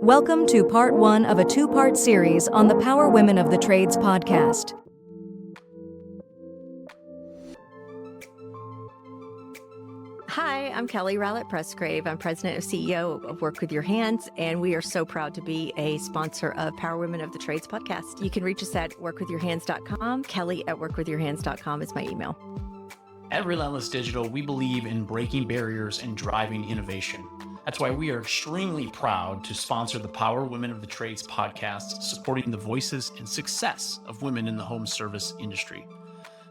Welcome to part one of a two-part series on the Power Women of the Trades podcast. Hi, I'm Kelly Rowlett-Presgrave. I'm president and CEO of Work With Your Hands, and we are so proud to be a sponsor of Power Women of the Trades podcast. You can reach us at workwithyourhands.com. Kelly at workwithyourhands.com is my email. At Relentless Digital, we believe in breaking barriers and driving innovation. That's why we are extremely proud to sponsor the Power Women of the Trades podcast, supporting the voices and success of women in the home service industry.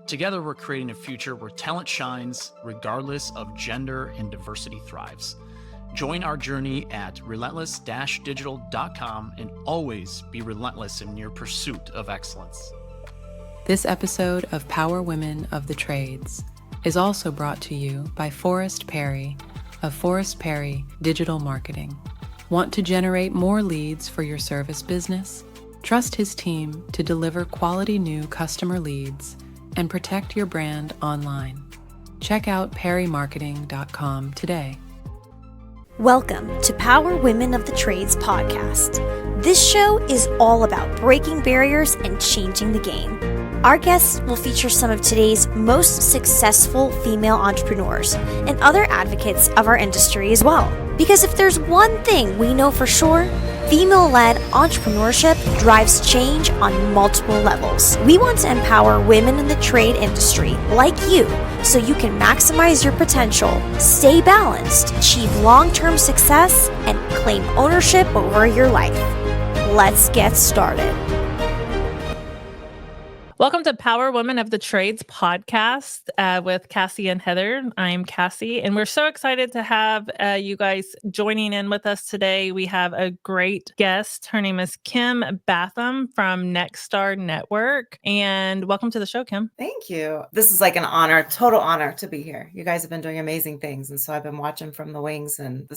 Together, we're creating a future where talent shines, regardless of gender, and diversity thrives. Join our journey at relentless-digital.com and always be relentless in your pursuit of excellence. This episode of Power Women of the Trades is also brought to you by Forrest Perry of Forrest Perry Digital Marketing. Want to generate more leads for your service business? Trust his team to deliver quality new customer leads and protect your brand online. Check out perrymarketing.com today. Welcome to Power Women of the Trades podcast. This show is all about breaking barriers and changing the game. Our guests will feature some of today's most successful female entrepreneurs and other advocates of our industry as well. Because if there's one thing we know for sure, female-led entrepreneurship drives change on multiple levels. We want to empower women in the trade industry like you so you can maximize your potential, stay balanced, achieve long-term success, and claim ownership over your life. Let's get started. Welcome to Power Women of the Trades podcast with Cassie and Heather. I'm Cassie, and we're so excited to have you guys joining in with us today. We have a great guest. Her name is Kim Batham from Nexstar Network. And welcome to the show, Kim. Thank you. This is like an honor, total honor to be here. You guys have been doing amazing things. And so I've been watching from the wings, and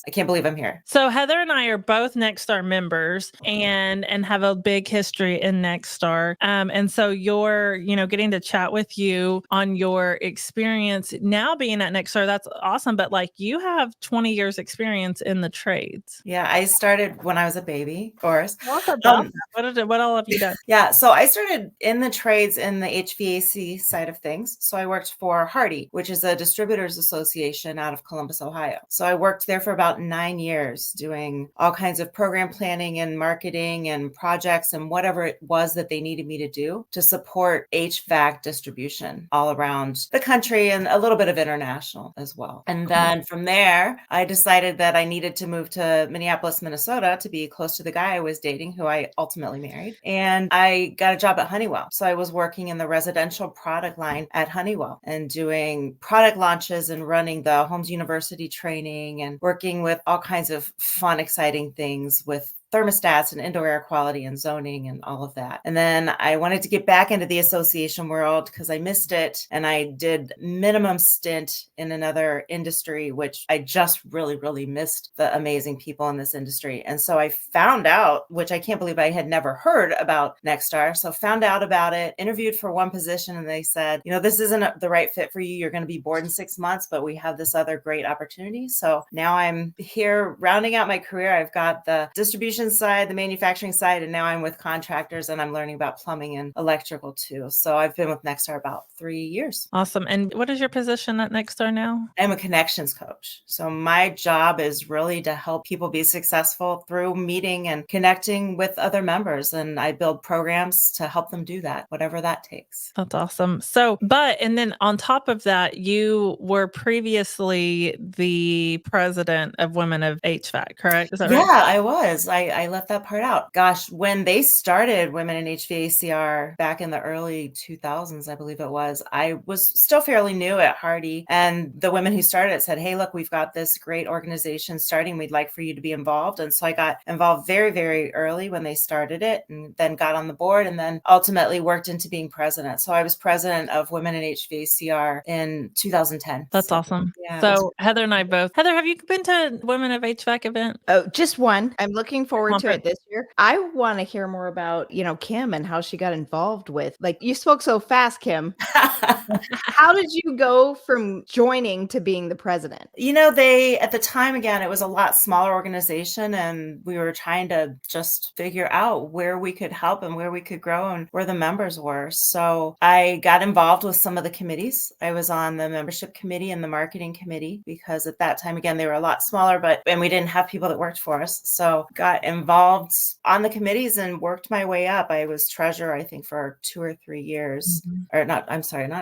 I can't believe I'm here. So Heather and I are both Nexstar members and have a big history in Nexstar. And so you're, getting to chat with you on your experience now being at Nexstar. That's awesome. But you have 20 years experience in the trades. Yeah, I started when I was a baby, of course. What all have you done? Yeah, so I started in the trades in the HVAC side of things. So I worked for Hardy, which is a distributors association out of Columbus, Ohio. So I worked there for about 9 years doing all kinds of program planning and marketing and projects and whatever it was that they needed me to do to support HVAC distribution all around the country and a little bit of international as well. And then from there, I decided that I needed to move to Minneapolis, Minnesota to be close to the guy I was dating, who I ultimately married. And I got a job at Honeywell. So I was working in the residential product line at Honeywell and doing product launches and running the Homes University training and working with all kinds of fun, exciting things with thermostats and indoor air quality and zoning and all of that. And then I wanted to get back into the association world because I missed it. And I did minimum stint in another industry, which I just really, really missed the amazing people in this industry. And so I found out, which I can't believe I had never heard about Nexstar. So found out about it, interviewed for one position, and they said, this isn't the right fit for you. You're going to be bored in 6 months, but we have this other great opportunity. So now I'm here rounding out my career. I've got the distribution side, the manufacturing side, and now I'm with contractors and I'm learning about plumbing and electrical too. So I've been with Nexstar about 3 years. Awesome. And what is your position at Nexstar now? I'm a connections coach. So my job is really to help people be successful through meeting and connecting with other members. And I build programs to help them do that, whatever that takes. That's awesome. And then on top of that, you were previously the president of Women of HVAC, correct? Is that right? Yeah, I was. I left that part out. Gosh, when they started Women in HVACR back in the early 2000s, I believe it was, I was still fairly new at Hardy. And the women who started it said, hey, look, we've got this great organization starting. We'd like for you to be involved. And so I got involved very, very early when they started it, and then got on the board and then ultimately worked into being president. So I was president of Women in HVACR in 2010. That's awesome. Yeah. So Heather and I both. Heather, have you been to Women of HVAC event? Oh, just one. I'm looking forward to it this year. I want to hear more about, Kim and how she got involved with, like, you spoke so fast, Kim. How did you go from joining to being the president? They, at the time, again, it was a lot smaller organization, and we were trying to just figure out where we could help and where we could grow and where the members were. So I got involved with some of the committees. I was on the membership committee and the marketing committee because at that time, again, they were a lot smaller, and we didn't have people that worked for us. So got involved on the committees and worked my way up. I was treasurer, I think, for 2 or 3 years, or not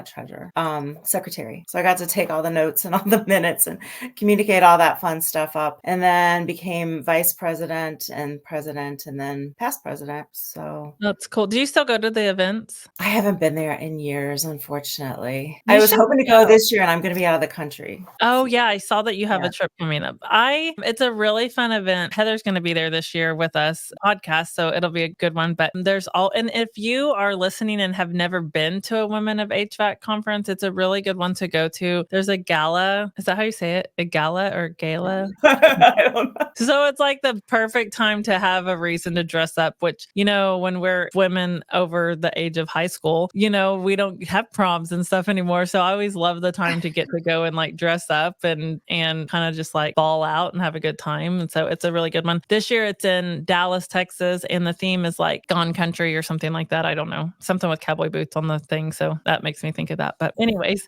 treasurer, secretary. So I got to take all the notes and all the minutes and communicate all that fun stuff up, and then became vice president and president and then past president. So that's cool. Do you still go to the events? I haven't been there in years, unfortunately. I was hoping to go this year, and I'm going to be out of the country. Oh yeah, I saw that you have a trip coming up. It's a really fun event. Heather's going to be there this year with us podcast, so it'll be a good one. But and if you are listening and have never been to a Women of HVAC conference, it's a really good one to go to. There's a gala. Is that how you say it? A gala or gala? I don't know. So it's like the perfect time to have a reason to dress up, which, when we're women over the age of high school, we don't have proms and stuff anymore. So I always love the time to get to go and like dress up and kind of just like ball out and have a good time. And so it's a really good one. This year it's in Dallas, Texas, and the theme is like Gone Country or something like that. I don't know. Something with cowboy boots on the thing. So that makes me think of that. But anyways,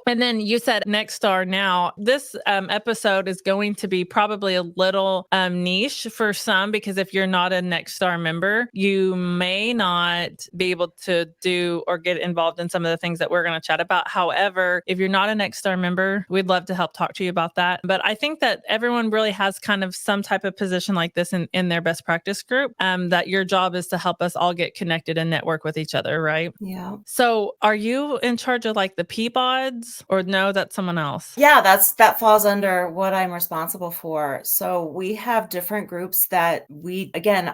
and then you said Nexstar. Now this episode is going to be probably a little niche for some, because if you're not a Nexstar member, you may not be able to do or get involved in some of the things that we're going to chat about. However, if you're not a Nexstar member, we'd love to help talk to you about that. But I think that everyone really has kind of some type of position like this in their best practice group, that your job is to help us all get connected and network with each other, right? Yeah. So are you in charge of like the Peabods, or no, that's someone else? Yeah, that falls under what I'm responsible for. So we have different groups that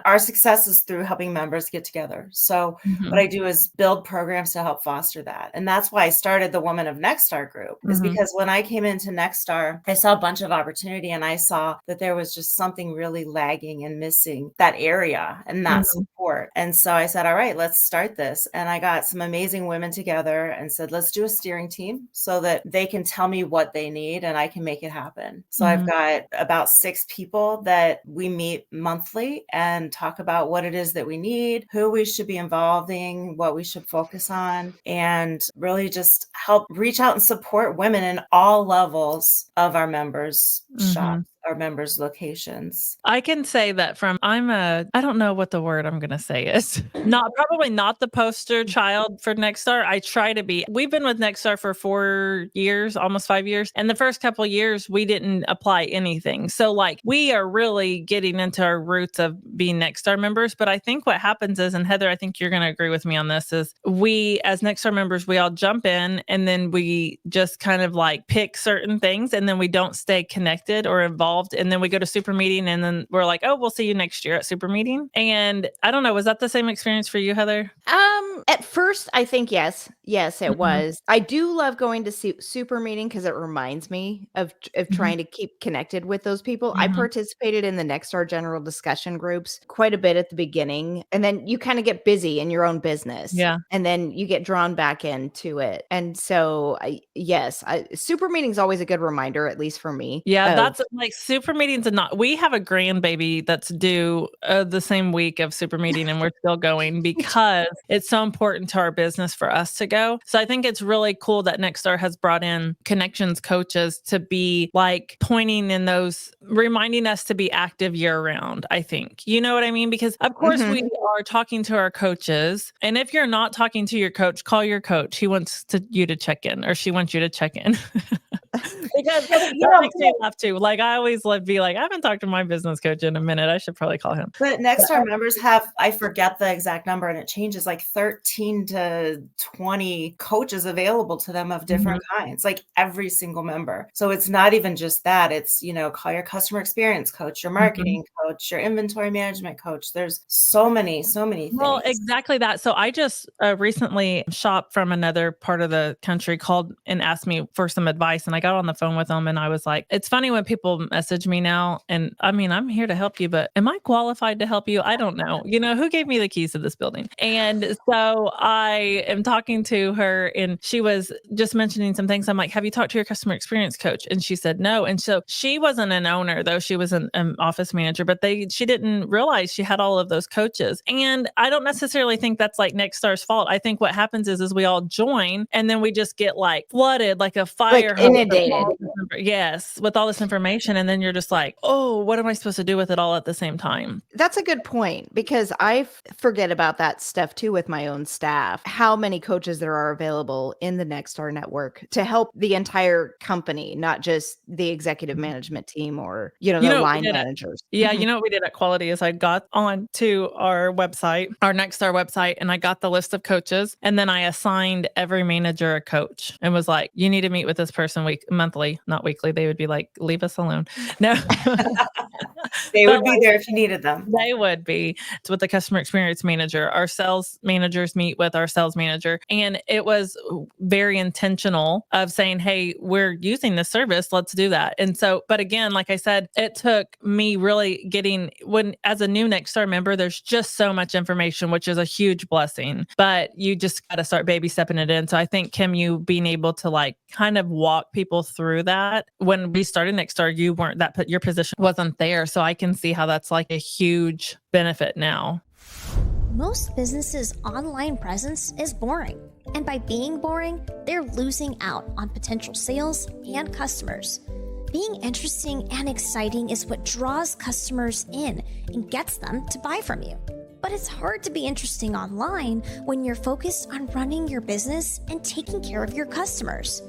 our success is through helping members get together. So what I do is build programs to help foster that. And that's why I started the Women of Nexstar group, is because when I came into Nexstar, I saw a bunch of opportunity, and I saw that there was just something really lagging and missing that area and that support. And so I said, all right, let's start this. And I got some amazing women together and said, let's do a steering team so that they can tell me what they need and I can make it happen. So I've got about 6 people that we meet monthly and talk about what it is that we need, who we should be involving, what we should focus on, and really just help reach out and support women in all levels of our members' shops, our members' locations. I can say that I don't know what the word I'm going to say is. Probably not the poster child for Nexstar. I try to be. We've been with Nexstar for 4 years, almost 5 years. And the first couple of years, we didn't apply anything. So like we are really getting into our roots of being Nexstar members. But I think what happens is, and Heather, I think you're going to agree with me on this, is we as Nexstar members, we all jump in and then we just kind of like pick certain things and then we don't stay connected or involved. And then we go to super meeting and then we're like, oh, we'll see you next year at super meeting. And I don't know, was that the same experience for you, Heather? At first, I think yes, it was. I do love going to super meeting because it reminds me of trying to keep connected with those people. I participated in the Nexstar general discussion groups quite a bit at the beginning, and then you kind of get busy in your own business. Yeah. And then you get drawn back into it. And so, super meeting is always a good reminder, at least for me. Yeah, that's like super meetings. We have a grandbaby that's due the same week of super meeting, and we're still going because it's so important to our business for us to go. So I think it's really cool that Nexstar has brought in connections coaches to be like pointing in those, reminding us to be active year round, I think. You know what I mean? Because of course we are talking to our coaches. And if you're not talking to your coach, call your coach. He wants you to check in, or she wants you to check in. Because that makes me laugh too. Like I always be like, I haven't talked to my business coach in a minute. I should probably call him. But Nexstar members have, I forget the exact number, and it changes, like 13 to 20 coaches available to them of different kinds, like every single member. So it's not even just that. It's, call your customer experience coach, your marketing coach, your inventory management coach. There's so many things. Well, exactly that. So I just recently shopped from another part of the country, called and asked me for some advice. And I got on the phone phone with them and I was like, it's funny when people message me now and I mean, I'm here to help you, but am I qualified to help you? I don't know. Who gave me the keys to this building? And so I am talking to her and she was just mentioning some things. I'm like, have you talked to your customer experience coach? And she said no. And so she wasn't an owner though. She was an office manager, but she didn't realize she had all of those coaches. And I don't necessarily think that's like Nexstar's fault. I think what happens is we all join and then we just get like flooded like a fire like inundated. Yes, with all this information. And then you're just like, oh, what am I supposed to do with it all at the same time? That's a good point because I forget about that stuff too with my own staff. How many coaches there are available in the Nexstar network to help the entire company, not just the executive management team or, the line managers. Yeah. You know what we did at Quality is I got on to our website, our Nexstar website, and I got the list of coaches. And then I assigned every manager a coach and was like, you need to meet with this person monthly, not weekly. They would be like, leave us alone. No. They would be there if you needed them. They would be. It's with the customer experience manager. Our sales managers meet with our sales manager. And it was very intentional of saying, hey, we're using this service. Let's do that. And so, but again, like I said, it took me really as a new Nexstar member, there's just so much information, which is a huge blessing, but you just got to start baby stepping it in. So I think, Kim, you being able to like kind of walk people through that. When we started Nexstar, you weren't your position wasn't there. So I can see how that's like a huge benefit now. Most businesses' online presence is boring. And by being boring, they're losing out on potential sales and customers. Being interesting and exciting is what draws customers in and gets them to buy from you. But it's hard to be interesting online when you're focused on running your business and taking care of your customers.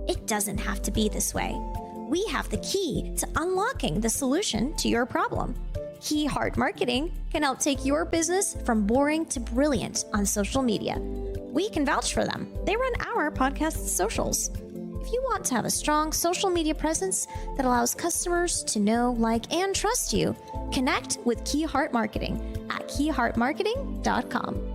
It doesn't have to be this way. We have the key to unlocking the solution to your problem. Key Heart Marketing can help take your business from boring to brilliant on social media. We can vouch for them. They run our podcast socials. If you want to have a strong social media presence that allows customers to know, like, and trust you, connect with Key Heart Marketing at keyheartmarketing.com.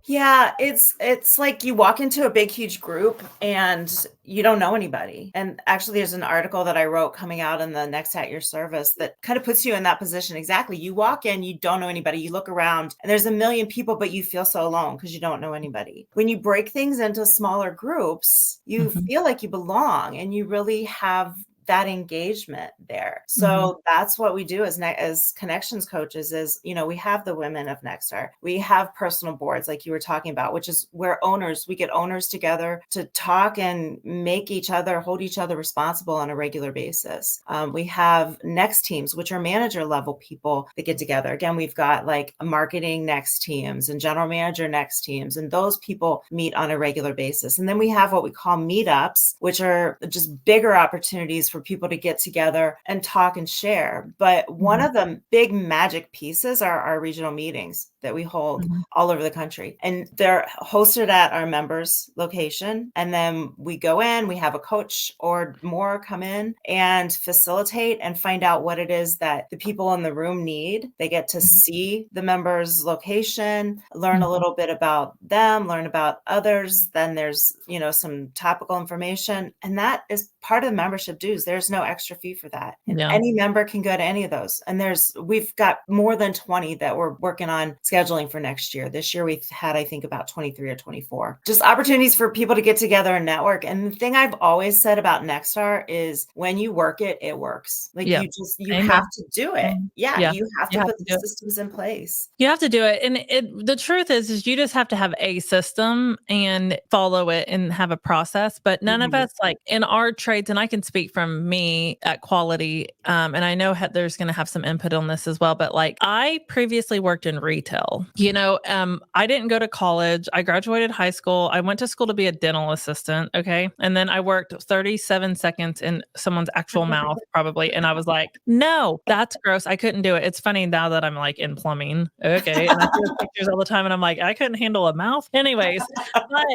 Yeah, it's like you walk into a big, huge group and you don't know anybody. And actually, there's an article that I wrote coming out in the Next at Your Service that kind of puts you in that position. Exactly. You walk in, you don't know anybody. You look around and there's a million people, but you feel so alone because you don't know anybody. When you break things into smaller groups, you feel like you belong and you really have that engagement there. So that's what we do as connections coaches is, we have the Women of Nexstar. We have personal boards like you were talking about, which is where we get owners together to talk and hold each other responsible on a regular basis. We have next teams, which are manager level people that get together. Again, we've got like marketing next teams and general manager next teams, and those people meet on a regular basis. And then we have what we call meetups, which are just bigger opportunities for people to get together and talk and share. But one of the big magic pieces are our regional meetings that we hold all over the country. And they're hosted at our members' location. And then we go in, we have a coach or more come in and facilitate and find out what it is that the people in the room need. They get to see the members' location, learn a little bit about them, learn about others. Then there's, some topical information. And that is part of the membership dues. There's no extra fee for that. And any member can go to any of those. And we've got more than 20 that we're working on scheduling for next year. This year we've had, I think, about 23 or 24. Just opportunities for people to get together and network. And the thing I've always said about Nexstar is when you work it, it works. Like you have to do it. Yeah. You have to put the systems in place. You have to do it. And the truth is you just have to have a system and follow it and have a process. But none of us, like in our trades, and I can speak from me at Quality, and I know Heather's going to have some input on this as well, but like I previously worked in retail. I didn't go to college. I graduated high school. I went to school to be a dental assistant. Okay. And then I worked 37 seconds in someone's actual mouth probably. And I was like, no, that's gross. I couldn't do it. It's funny now that I'm like in plumbing. Okay. And I see pictures all the time and I'm like, I couldn't handle a mouth. Anyways, but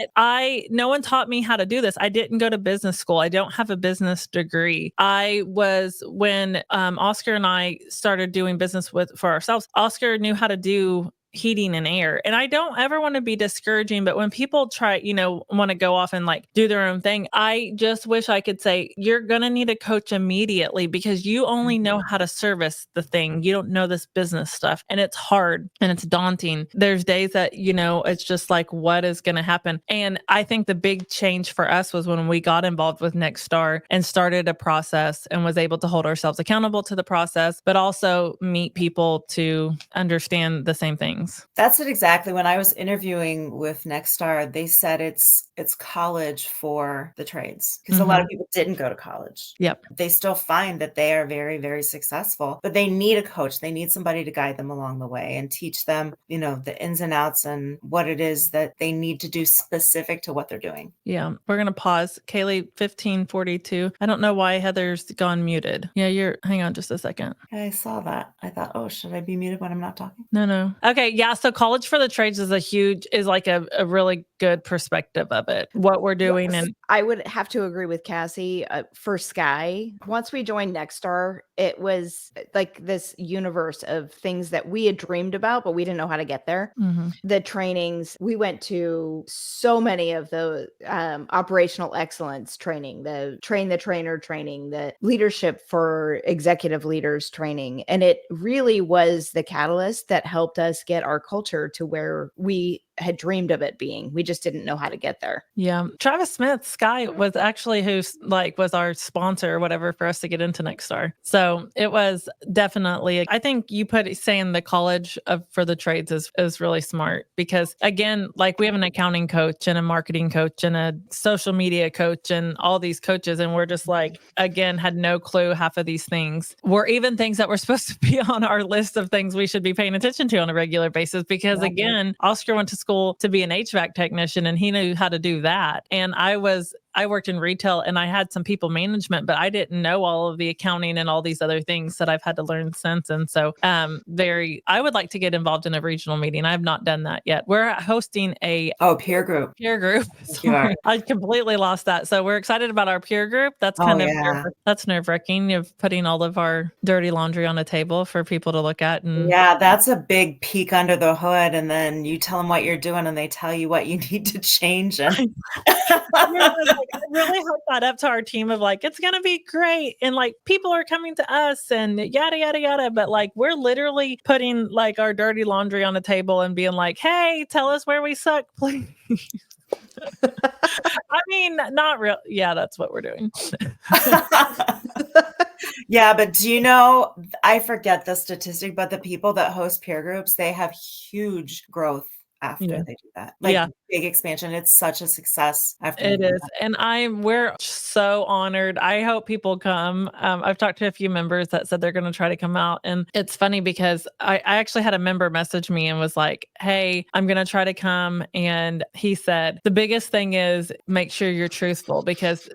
no one taught me how to do this. I didn't go to business school. I don't have a business degree. When Oscar and I started doing business for ourselves, Oscar knew how to do heating and air. And I don't ever want to be discouraging, but when people try, want to go off and like do their own thing, I just wish I could say, you're going to need a coach immediately because you only know how to service the thing. You don't know this business stuff, and it's hard and it's daunting. There's days that, it's just like, what is going to happen? And I think the big change for us was when we got involved with Nexstar and started a process and was able to hold ourselves accountable to the process, but also meet people to understand the same things. That's it exactly. When I was interviewing with Nexstar, they said it's college for the trades because a lot of people didn't go to college. Yep. They still find that they are very, very successful, but they need a coach. They need somebody to guide them along the way and teach them, the ins and outs and what it is that they need to do specific to what they're doing. Yeah. We're going to pause. Kaylee, 1542. I don't know why Heather's gone muted. Yeah, hang on just a second. I saw that. I thought, oh, should I be muted when I'm not talking? No. Okay. Yeah. So college for the trades is like a really good perspective of it, what we're doing. Yes. And I would have to agree with Cassie for Sky. Once we joined Nexstar, it was like this universe of things that we had dreamed about, but we didn't know how to get there. The trainings, we went to so many of the operational excellence training, the train the trainer training, the leadership for executive leaders training. And it really was the catalyst that helped us get our culture to where we had dreamed of it being. We just didn't know how to get there. Yeah. Travis Smith, Sky, was actually was our sponsor or whatever for us to get into Nexstar. So it was definitely, I think you saying the college for the trades is really smart because again, like we have an accounting coach and a marketing coach and a social media coach and all these coaches. And we're just like, again, had no clue half of these things were even things that were supposed to be on our list of things we should be paying attention to on a regular basis. Because again, Oscar went to school to be an HVAC technician and he knew how to do that. And I worked in retail and I had some people management, but I didn't know all of the accounting and all these other things that I've had to learn since. And so I would like to get involved in a regional meeting. I have not done that yet. We're hosting a peer group. Sorry, I completely lost that. So we're excited about our peer group. That's that's nerve-wracking of putting all of our dirty laundry on a table for people to look at. And that's a big peek under the hood. And then you tell them what you're doing and they tell you what you need to change. And I really hope that up to our team of like, it's going to be great. And like, people are coming to us and yada, yada, yada. But like, we're literally putting like our dirty laundry on the table and being like, hey, tell us where we suck, please. I mean, not real. Yeah, that's what we're doing. Yeah, but do you know, I forget the statistic, but the people that host peer groups, they have huge growth after they do that. Big expansion. It's such a success after it is. And we're so honored. I hope people come. I've talked to a few members that said they're going to try to come out. And it's funny because I actually had a member message me and was like, hey, I'm going to try to come. And he said, the biggest thing is make sure you're truthful because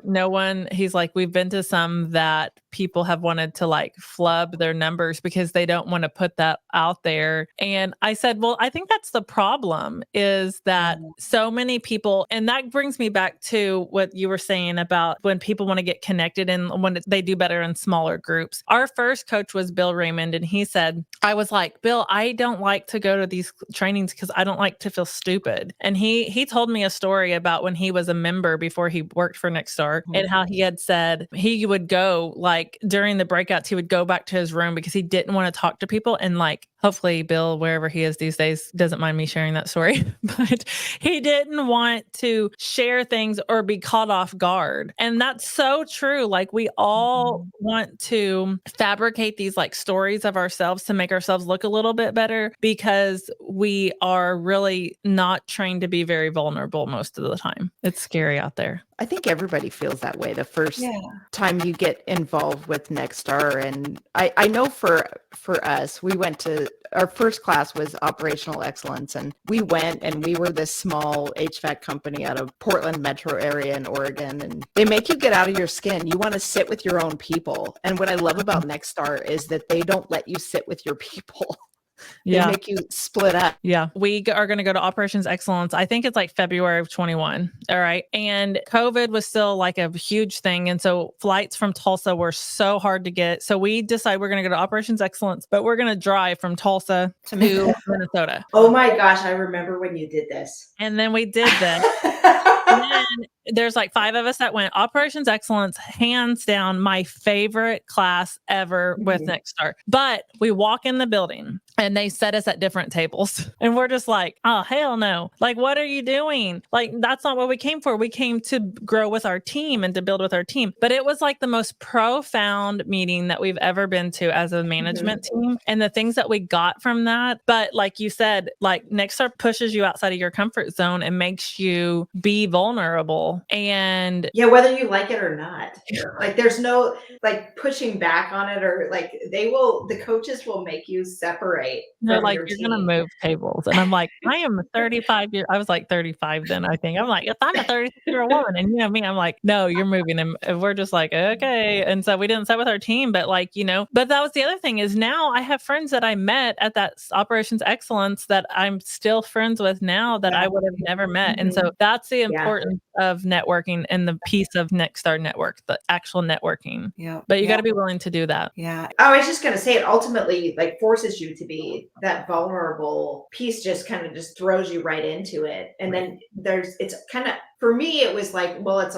he's like, we've been to some that people have wanted to like flub their numbers because they don't want to put that out there. And I said, well, I think that's the problem is that so many people, and that brings me back to what you were saying about when people want to get connected and when they do better in smaller groups. Our first coach was Bill Raymond. And he said, I was like, Bill, I don't like to go to these trainings because I don't like to feel stupid. And he told me a story about when he was a member before he worked for Nexstar and how he had said he would go like during the breakouts, he would go back to his room because he didn't want to talk to people. And like, hopefully Bill, wherever he is these days, doesn't mind me sharing that story, but he didn't want to share things or be caught off guard. And that's so true. Like we all want to fabricate these like stories of ourselves to make ourselves look a little bit better because we are really not trained to be very vulnerable most of the time. It's scary out there. I think everybody feels that way the first time you get involved with Nexstar. And I know for us, we went to our first class was operational excellence. And we went and we were this small HVAC company out of Portland metro area in Oregon. And they make you get out of your skin. You want to sit with your own people. And what I love about Nexstar is that they don't let you sit with your people. They make you split up. Yeah. We are going to go to Operations Excellence. I think it's like February of 21. All right. And COVID was still like a huge thing. And so flights from Tulsa were so hard to get. So we decided we're going to go to Operations Excellence, but we're going to drive from Tulsa to Minnesota. Oh my gosh. I remember when you did this. And then we did this. And then there's like 5 of us that went. Operations Excellence, hands down, my favorite class ever with Nexstar. But we walk in the building and they set us at different tables. And we're just like, oh, hell no. Like, what are you doing? Like, that's not what we came for. We came to grow with our team and to build with our team. But it was like the most profound meeting that we've ever been to as a management team. And the things that we got from that. But like you said, like Nexstar pushes you outside of your comfort zone and makes you be vulnerable. And yeah, whether you like it or not, like there's no like pushing back on it, or like the coaches will make you separate. They're like, you're going to move tables. And I'm like, I am 35 years. I was like 35 then, I think. I'm like, if I'm a 36-year-old woman, and you know me, I'm like, no, you're moving them. And we're just like, okay. And so we didn't sit with our team, but like, but that was the other thing is now I have friends that I met at that Operations Excellence that I'm still friends with now that I would have never met. And so that's the importance of networking and the piece of Nexstar Network, the actual networking. Yeah. But you got to be willing to do that. Yeah. I was just going to say it ultimately like forces you to be that vulnerable piece, just kind of just throws you right into it. And then it's kind of, for me, it was like, well, it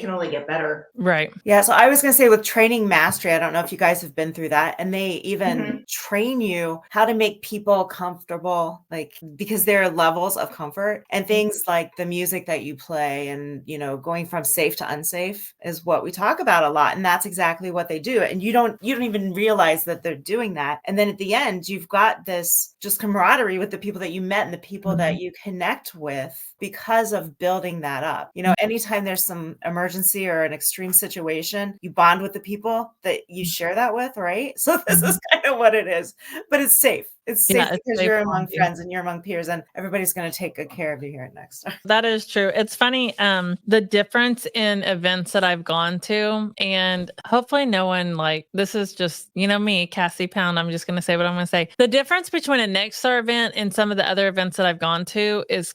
can only get better. Right. Yeah. So I was going to say with training mastery, I don't know if you guys have been through that, and they even train you how to make people comfortable, like, because there are levels of comfort and things like the music that you play and, going from safe to unsafe is what we talk about a lot. And that's exactly what they do. And you don't even realize that they're doing that. And then at the end, you've got this just camaraderie with the people that you met and the people that you connect with because of building that up. Anytime there's some emergency or an extreme situation, you bond with the people that you share that with, right? So this is kind of what it is, but it's safe. It's safe because you're among friends and you're among peers, and everybody's going to take good care of you here at Nexstar. That is true. It's funny, the difference in events that I've gone to, and hopefully no one this is just, me, Cassie Pound. I'm just going to say what I'm going to say. The difference between a Nexstar event and some of the other events that I've gone to is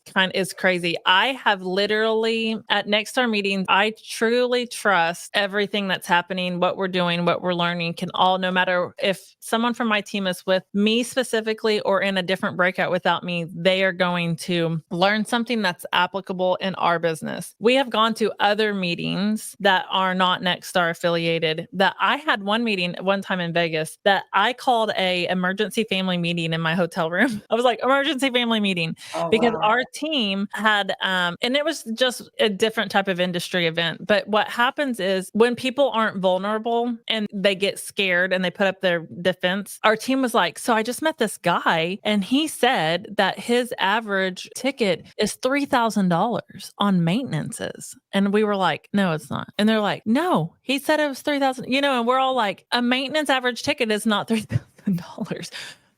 crazy. I have literally at Nexstar meetings, I truly trust everything that's happening, what we're doing, what we're learning no matter if someone from my team is with me specifically or in a different breakout without me, they are going to learn something that's applicable in our business. We have gone to other meetings that are not Nexstar affiliated. That I had one meeting one time in Vegas that I called a emergency family meeting in my hotel room. I was like, emergency family meeting, because our team had, and it was just a different type of industry event. But what happens is when people aren't vulnerable and they get scared and they put up their defense, our team was like, so I just met this guy and he said that his average ticket is $3,000 on maintenances. And we were like, no, it's not. And they're like, no, he said it was 3,000, and we're all like, a maintenance average ticket is not $3,000.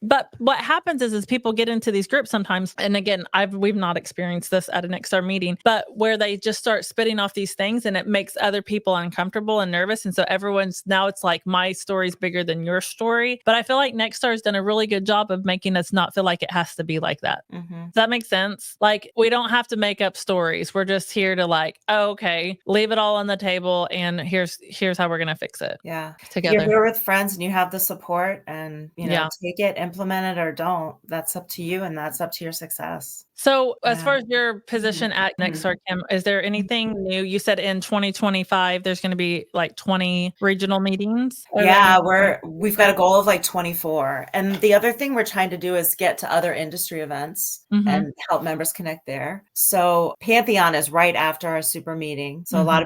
But what happens is people get into these groups sometimes. And again, we've not experienced this at a Nexstar meeting, but where they just start spitting off these things and it makes other people uncomfortable and nervous. And so now it's like my story's bigger than your story. But I feel like Nexstar has done a really good job of making us not feel like it has to be like that. Does that make sense? Like, we don't have to make up stories. We're just here to okay, leave it all on the table. And here's how we're going to fix it. Yeah. Together. You're here with friends and you have the support, and, take it, implement it or don't. That's up to you, and that's up to your success. So as far as your position at Nexstar, Kim, is there anything new? You said in 2025, there's going to be 20 regional meetings. Yeah, we've got a goal of 24. And the other thing we're trying to do is get to other industry events and help members connect there. So Pantheon is right after our super meeting. So a lot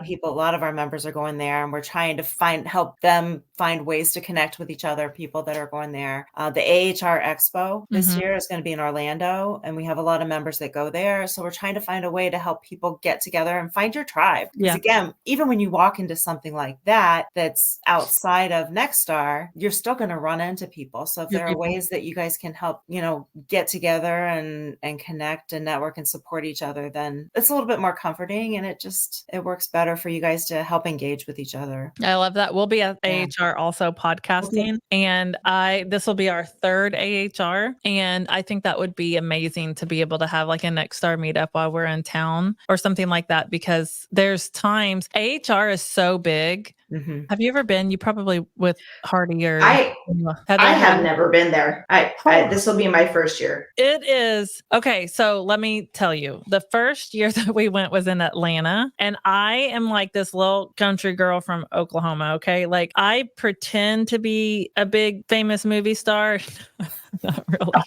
of our members are going there, and we're trying to help them find ways to connect with each other, people that are going there. The AHR Expo this year is going to be in Orlando, and we have a lot of members that go there. So we're trying to find a way to help people get together and find your tribe. Because again, even when you walk into something like that's outside of Nexstar, you're still going to run into people. So if there are ways that you guys can help, get together and connect and network and support each other, then it's a little bit more comforting, and it works better for you guys to help engage with each other. I love that. We'll be at AHR also podcasting, and this will be our 3rd word AHR. And I think that would be amazing to be able to have like a Nexstar meetup while we're in town or something like that, because there's times AHR is so big. Mm-hmm. Have you ever been? You probably with Hardy or I Heather. have never been there. This will be my first year. It is. Okay, so let me tell you. The first year that we went was in Atlanta, and I am like this little country girl from Oklahoma, okay? Like I pretend to be a big famous movie star. Not really.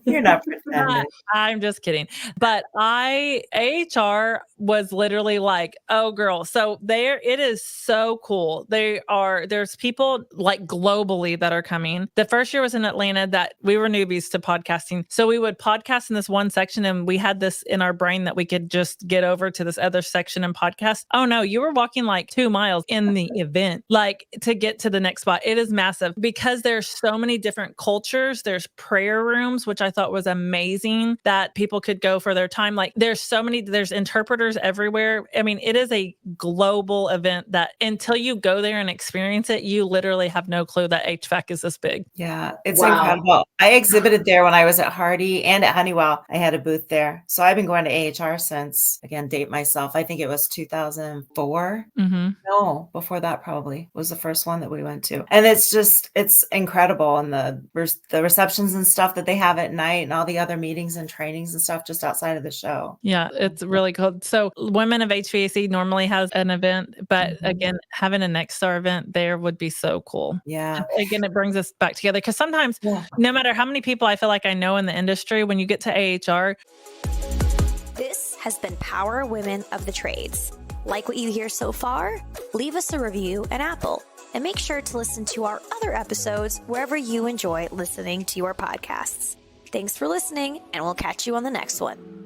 You're not pretending. I'm just kidding. But AHR was literally like, oh girl. So it is so cool. There's people like globally that are coming. The first year was in Atlanta that we were newbies to podcasting. So we would podcast in this one section, and we had this in our brain that we could just get over to this other section and podcast. Oh no, you were walking like 2 miles in the event, like to get to the next spot. It is massive because there's so many different cultures. There's prayer rooms, which I thought was amazing that people could go for their time. Like there's interpreters everywhere. I mean, it is a global event that until you go there and experience it, you literally have no clue that HVAC is this big. Yeah, it's incredible. I exhibited there when I was at Hardy and at Honeywell. I had a booth there. So I've been going to AHR since, again, date myself, I think it was 2004. Mm-hmm. No, before that probably was the first one that we went to. And it's incredible. And the receptions and stuff that they have at night and all the other meetings and trainings and stuff just outside of the show. Yeah, it's really cool. So Women of HVAC normally has an event, but again, having a Nexstar event there would be so cool. Yeah. Again, it brings us back together because sometimes no matter how many people I feel like I know in the industry, when you get to AHR. This has been Power Women of the Trades. Like what you hear so far? Leave us a review at Apple. And make sure to listen to our other episodes wherever you enjoy listening to your podcasts. Thanks for listening, and we'll catch you on the next one.